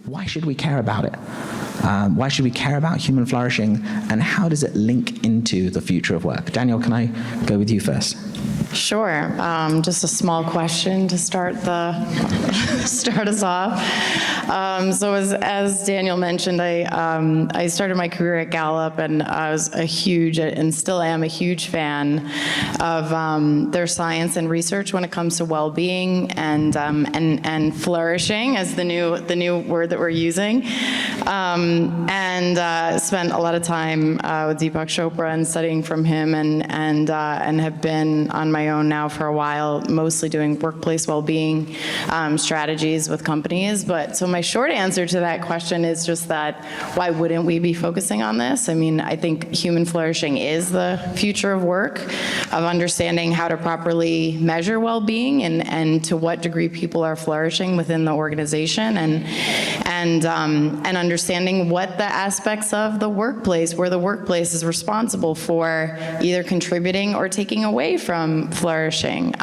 why should we care about it? Why should we care about human flourishing, and how does it link into the future of work? Danielle, can I go with you first? Sure. Just a small question to start us off. So as Daniel mentioned, I started my career at Gallup, and I was a huge, and still am a huge fan of their science and research when it comes to well-being and flourishing as the new word that we're using. And spent a lot of time with Deepak Chopra and studying from him, and have been on my own now for a while, mostly doing workplace well-being strategies with companies. But so my short answer to that question is just that why wouldn't we be focusing on this? I mean, I think human flourishing is the future of work, of understanding how to properly measure well-being and to what degree people are flourishing within the organization, and understanding what the aspects of the workplace, where the workplace is responsible for either contributing or taking away from flourishing.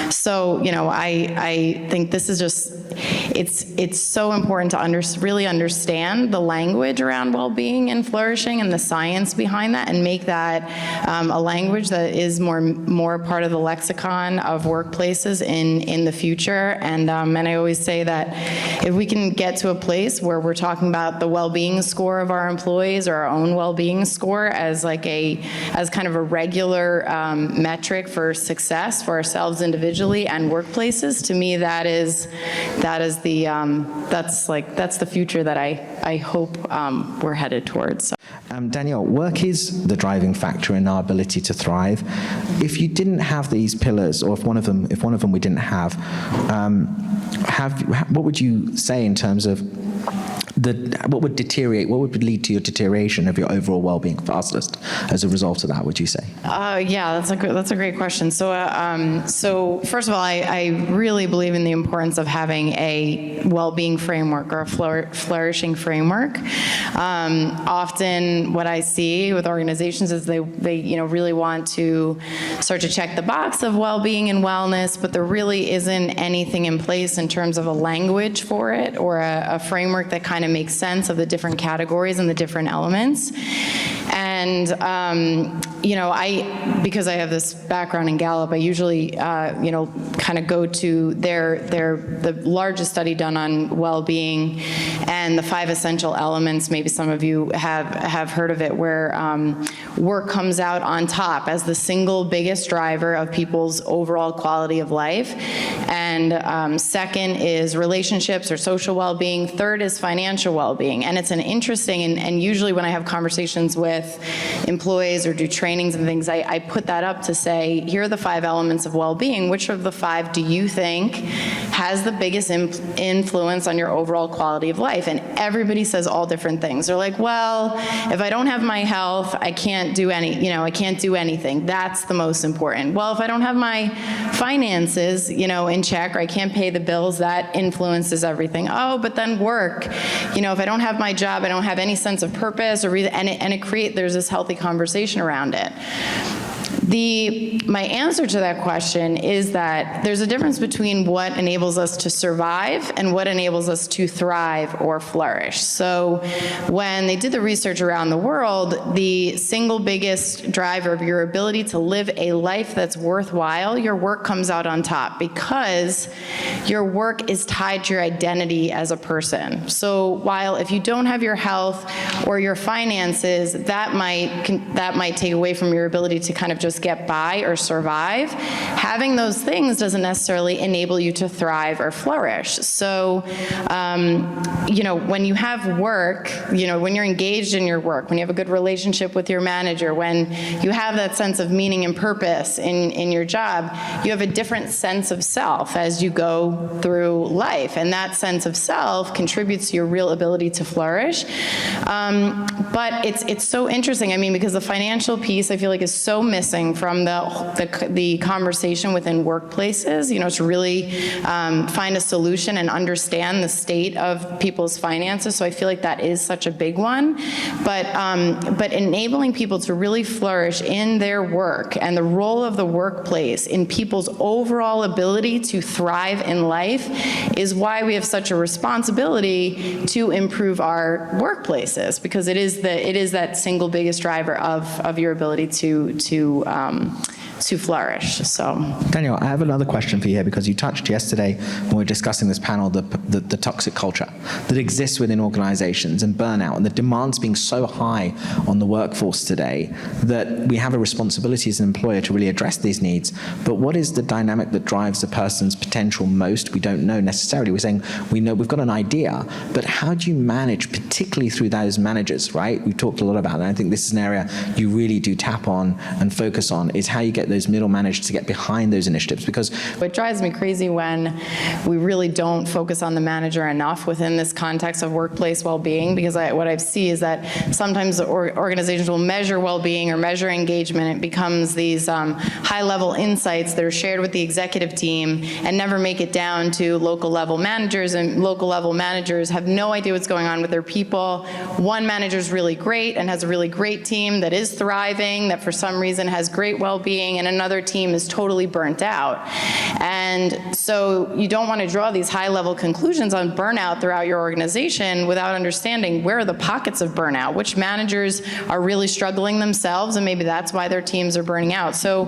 So, you know, I think this is just, it's so important to really understand the language around well-being and flourishing and the science behind that, and make that a language that is more part of the lexicon of workplaces in the future. And I always say that if we can get to a place where we're talking about the well-being score of our employees, or our own well-being score, as kind of a regular metric for success for ourselves individually and workplaces, to me that's the future that I hope we're headed towards. Danielle, work is the driving factor in our ability to thrive. If you didn't have these pillars, or if one of them we didn't have, what would you say in terms of what would lead to your deterioration of your overall well-being fastest as a result of that, would you say? Yeah, that's a great question. So first of all, I really believe in the importance of having a well-being framework, or a flourishing framework. Often what I see with organizations is they really want to start to check the box of well-being and wellness, but there really isn't anything in place in terms of a language for it, or a framework that kind of makes sense of the different categories and the different elements. And because I have this background in Gallup, I usually kind of go to the largest study done on well-being and the 5 essential elements. Maybe some of you have heard of it, where work comes out on top as the single biggest driver of people's overall quality of life. And second is relationships or social well-being. Third is financial well-being. And it's an interesting, and usually when I have conversations with employees or do trainings and things, I put that up to say, here are the 5 elements of well-being. Which of the 5 do you think has the biggest influence on your overall quality of life? And everybody says all different things. They're like, well, if I don't have my health, I can't do anything. That's the most important. Well, if I don't have my finances, in check, or I can't pay the bills, that influences everything. Oh, but then work. If I don't have my job, I don't have any sense of purpose or reason, there's this healthy conversation around it. My answer to that question is that there's a difference between what enables us to survive and what enables us to thrive or flourish. So when they did the research around the world, the single biggest driver of your ability to live a life that's worthwhile, your work comes out on top, because your work is tied to your identity as a person. So while if you don't have your health or your finances, that might take away from your ability to kind of just get by or survive. Having those things doesn't necessarily enable you to thrive or flourish. So, when you have work, when you're engaged in your work, when you have a good relationship with your manager, when you have that sense of meaning and purpose in your job, you have a different sense of self as you go through life. And that sense of self contributes to your real ability to flourish. But it's so interesting, because the financial piece, I feel like, is so missing everything from the conversation within workplaces, to really find a solution and understand the state of people's finances. So I feel like that is such a big one. But enabling people to really flourish in their work and the role of the workplace in people's overall ability to thrive in life is why we have such a responsibility to improve our workplaces, because it is that single biggest driver of your ability to flourish. So, Danielle, I have another question for you here, because you touched yesterday when we were discussing this panel, the toxic culture that exists within organizations and burnout and the demands being so high on the workforce today that we have a responsibility as an employer to really address these needs. But what is the dynamic that drives a person's potential most? We don't know necessarily. We're saying we know we've got an idea, but how do you manage, particularly through those managers, right? We've talked a lot about that. And I think this is an area you really do tap on and focus on, is how you get those middle managers to get behind those initiatives. Because it drives me crazy when we really don't focus on the manager enough within this context of workplace well-being, because what I see is that sometimes organizations will measure well-being or measure engagement. It becomes these high-level insights that are shared with the executive team and never make it down to local level managers, and local level managers have no idea what's going on with their people. One manager is really great and has a really great team that is thriving, that for some reason has great well-being, and another team is totally burnt out. And so you don't want to draw these high-level conclusions on burnout throughout your organization without understanding where are the pockets of burnout, which managers are really struggling themselves, and maybe that's why their teams are burning out. So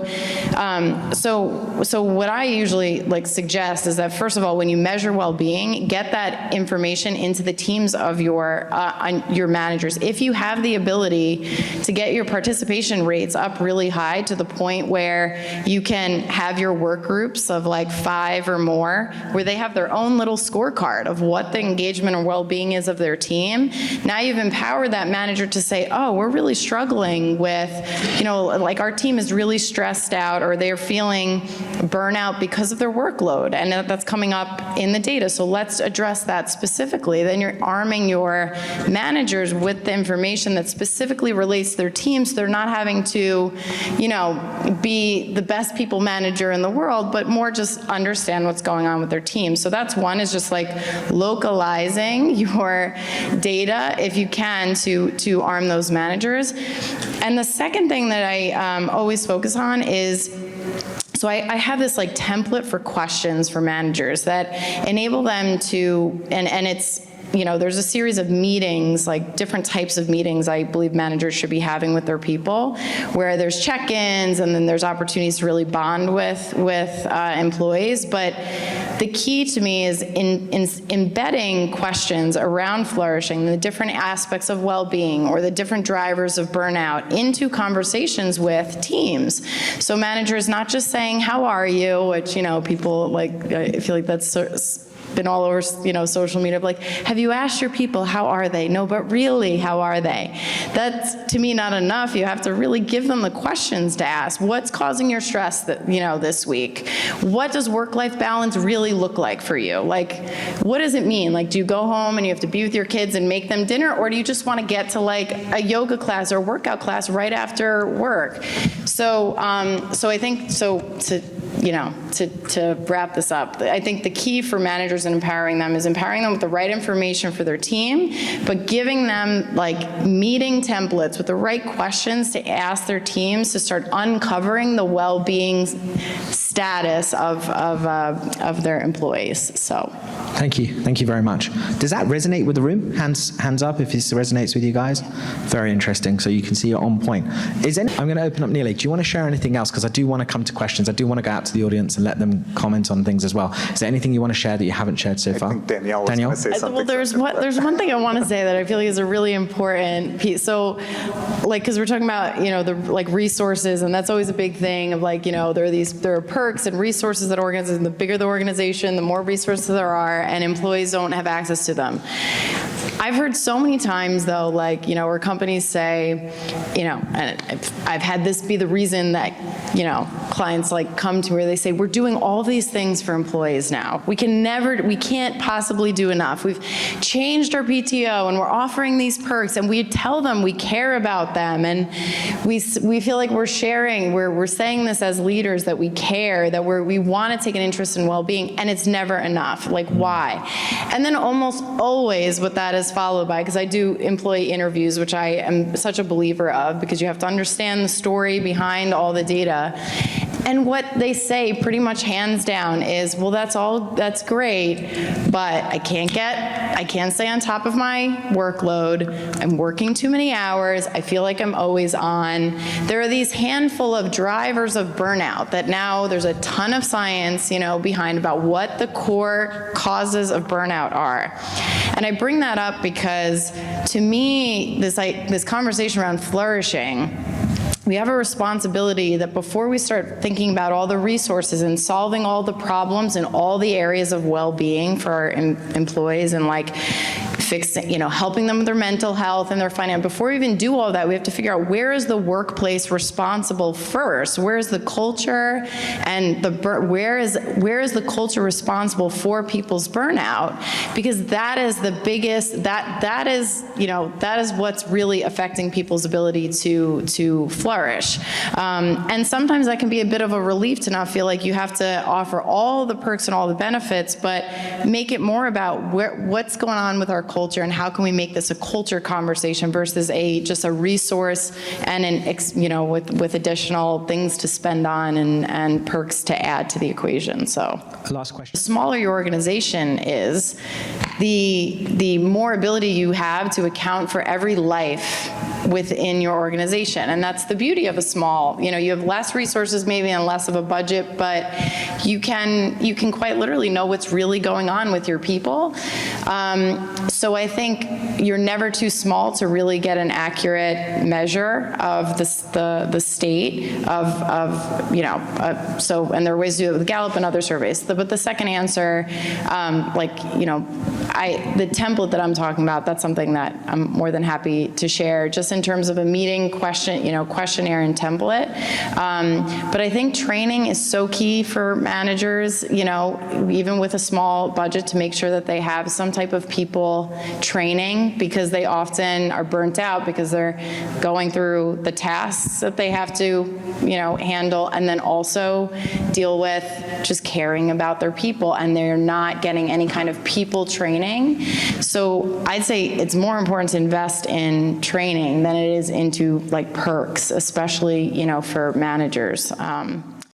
what I usually suggest is that, first of all, when you measure well-being, get that information into the teams of your managers. If you have the ability to get your participation rates up really high to the point where you can have your work groups of 5 or more, where they have their own little scorecard of what the engagement or well-being is of their team. Now you've empowered that manager to say, oh, we're really struggling with, our team is really stressed out, or they're feeling burnout because of their workload, and that's coming up in the data. So let's address that specifically. Then you're arming your managers with the information that specifically relates to their teams, so they're not having to, be the best people manager in the world, but more just understand what's going on with their team. So that's one, is just localizing your data, if you can, to arm those managers. And the second thing that I always focus on is, so I have this template for questions for managers that enable them to, and it's, there's a series of meetings, different types of meetings I believe managers should be having with their people, where there's check-ins and then there's opportunities to really bond with employees. But the key to me is in embedding questions around flourishing, the different aspects of well-being or the different drivers of burnout into conversations with teams. So managers not just saying, how are you, which, people I feel like that's been all over, social media, have you asked your people, how are they? No, but really, how are they? That's, to me, not enough. You have to really give them the questions to ask. What's causing your stress this week? What does work-life balance really look like for you? What does it mean? Do you go home and you have to be with your kids and make them dinner, or do you just want to get to a yoga class or workout class right after work? So I think, to wrap this up, I think the key for managers and empowering them is empowering them with the right information for their team, but giving them meeting templates with the right questions to ask their teams to start uncovering the well-being status of their employees. So, thank you very much. Does that resonate with the room? Hands up if this resonates with you guys. Very interesting. So you can see you're on point. I'm going to open up Neely. Do you want to share anything else? Because I do want to come to questions. I do want to go out to the audience and let them comment on things as well. Is there anything you want to share that you haven't shared so far? I think Danielle was going to say something. Well, there's one thing I want to say that I feel like is a really important piece. So, because we're talking about, the resources, and that's always a big thing of there are perks and resources that organizations, the bigger the organization, the more resources there are, and employees don't have access to them. I've heard so many times, though, like, where companies say, and I've had this be the reason that, clients like come to me where they say, we're doing all these things for employees now. We can't possibly do enough. We've changed our PTO and we're offering these perks, and we tell them we care about them, and we feel like we're sharing, we're saying this as leaders, that we care, that we want to take an interest in well-being, and it's never enough. Like, why? And then almost always what that is followed by, because I do employee interviews, which I am such a believer of, because you have to understand the story behind all the data. And what they say pretty much hands down is, well, that's great, but I can't stay on top of my workload. I'm working too many hours. I feel like I'm always on. There are these handful of drivers of burnout that now there's a ton of science, behind about what the core causes of burnout are. And I bring that up because, to me, this conversation around flourishing, we have a responsibility that before we start thinking about all the resources and solving all the problems in all the areas of well-being for our employees, and like fixing, helping them with their mental health and their finance, before we even do all that, we have to figure out, where is the workplace responsible first? Where is the culture, and where is the culture responsible for people's burnout? Because that is the biggest, that is what's really affecting people's ability to flourish. And sometimes that can be a bit of a relief to not feel like you have to offer all the perks and all the benefits, but make it more about what's going on with our culture, and how can we make this a culture conversation versus just a resource and with additional things to spend on and perks to add to the equation. So, last question. The smaller your organization is, the more ability you have to account for every life within your organization. And that's the beauty of a small, you have less resources maybe and less of a budget, but you can quite literally know what's really going on with your people. So I think you're never too small to really get an accurate measure of the state of and there are ways to do it with Gallup and other surveys. But the second answer, the template that I'm talking about, that's something that I'm more than happy to share, just in terms of a meeting questionnaire and template. But I think training is so key for managers, even with a small budget, to make sure that they have some type of people training, because they often are burnt out because they're going through the tasks that they have to, handle, and then also deal with just caring about their people, and they're not getting any kind of people training. So I'd say it's more important to invest in training than it is into like perks, especially, for managers.